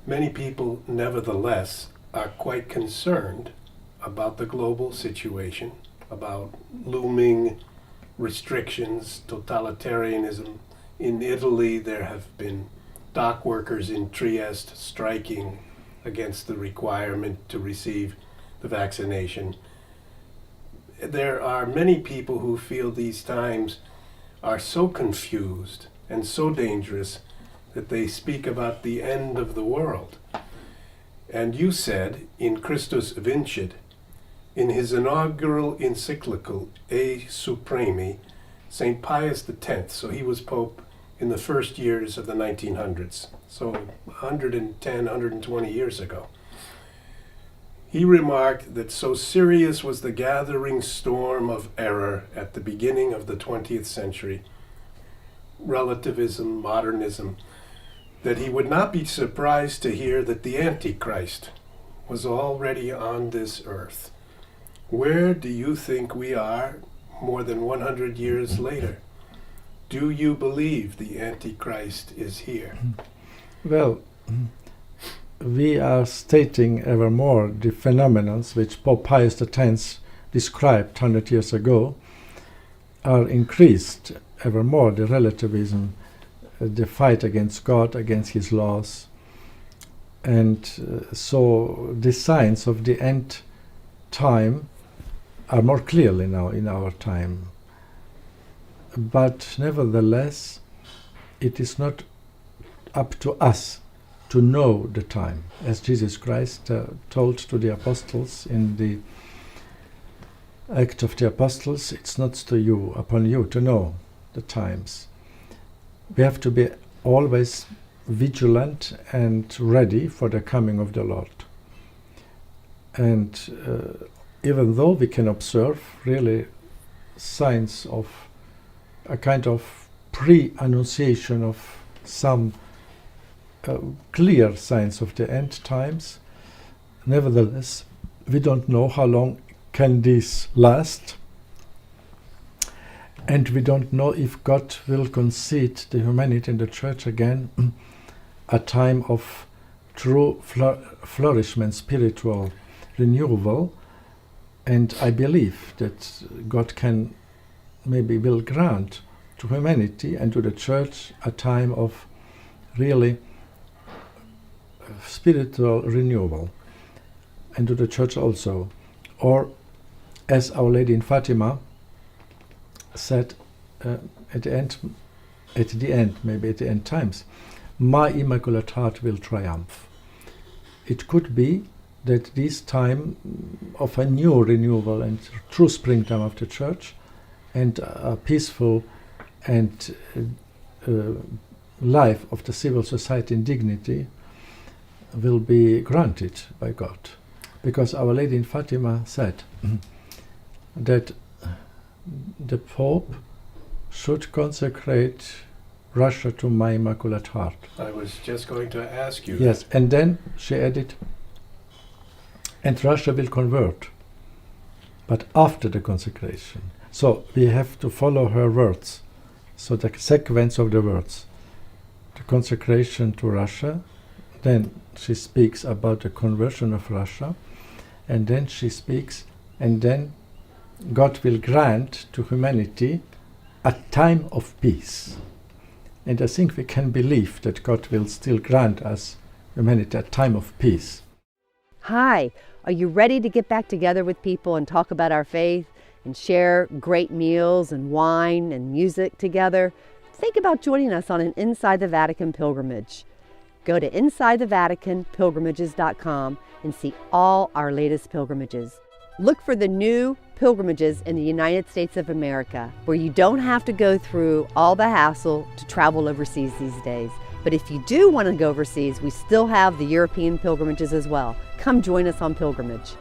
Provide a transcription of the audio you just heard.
Many people, nevertheless, are quite concerned about the global situation, about looming restrictions, totalitarianism. In Italy, there have been dock workers in Trieste striking against the requirement to receive the vaccination. There are many people who feel these times are so confused and so dangerous that they speak about the end of the world. And you said in Christus Vincit, in his inaugural encyclical, E Supremi, St. Pius X, so he was Pope in the first years of the 1900s, so 110, 120 years ago. He remarked that so serious was the gathering storm of error at the beginning of the 20th century, relativism, modernism, that he would not be surprised to hear that the Antichrist was already on this earth. Where do you think we are more than 100 years later? Do you believe the Antichrist is here? Well, we are stating ever more the phenomena which Pope Pius X described 100 years ago are increased ever more, the relativism, the fight against God, against his laws. And so the signs of the end time are more clearly now in our time. But nevertheless, it is not up to us to know the time. As Jesus Christ told to the apostles in the Act of the Apostles, it's not upon you to know the times. We have to be always vigilant and ready for the coming of the Lord. And even though we can observe really signs of a kind of pre-annunciation of some clear signs of the end times, nevertheless, we don't know how long can this last. And we don't know if God will concede to humanity and the church again a time of true flourishment, spiritual renewal. And I believe that God will grant to humanity and to the church a time of really spiritual renewal, and to the church also. Or, as Our Lady in Fatima said at the end times, my Immaculate Heart will triumph. It could be that this time of a new renewal and true springtime of the Church and a peaceful and life of the civil society in dignity will be granted by God. Because Our Lady in Fatima said that the Pope should consecrate Russia to my Immaculate Heart. I was just going to ask you. Yes, and then she added, and Russia will convert, but after the consecration. So we have to follow her words. So the sequence of the words. The consecration to Russia, then she speaks about the conversion of Russia, and then she speaks, and then God will grant to humanity a time of peace. And I think we can believe that God will still grant us, humanity, a time of peace. Hi, are you ready to get back together with people and talk about our faith and share great meals and wine and music together? Think about joining us on an Inside the Vatican pilgrimage. Go to InsideTheVaticanPilgrimages.com and see all our latest pilgrimages. Look for the new pilgrimages in the United States of America, where you don't have to go through all the hassle to travel overseas these days. But if you do want to go overseas, we still have the European pilgrimages as well. Come join us on pilgrimage.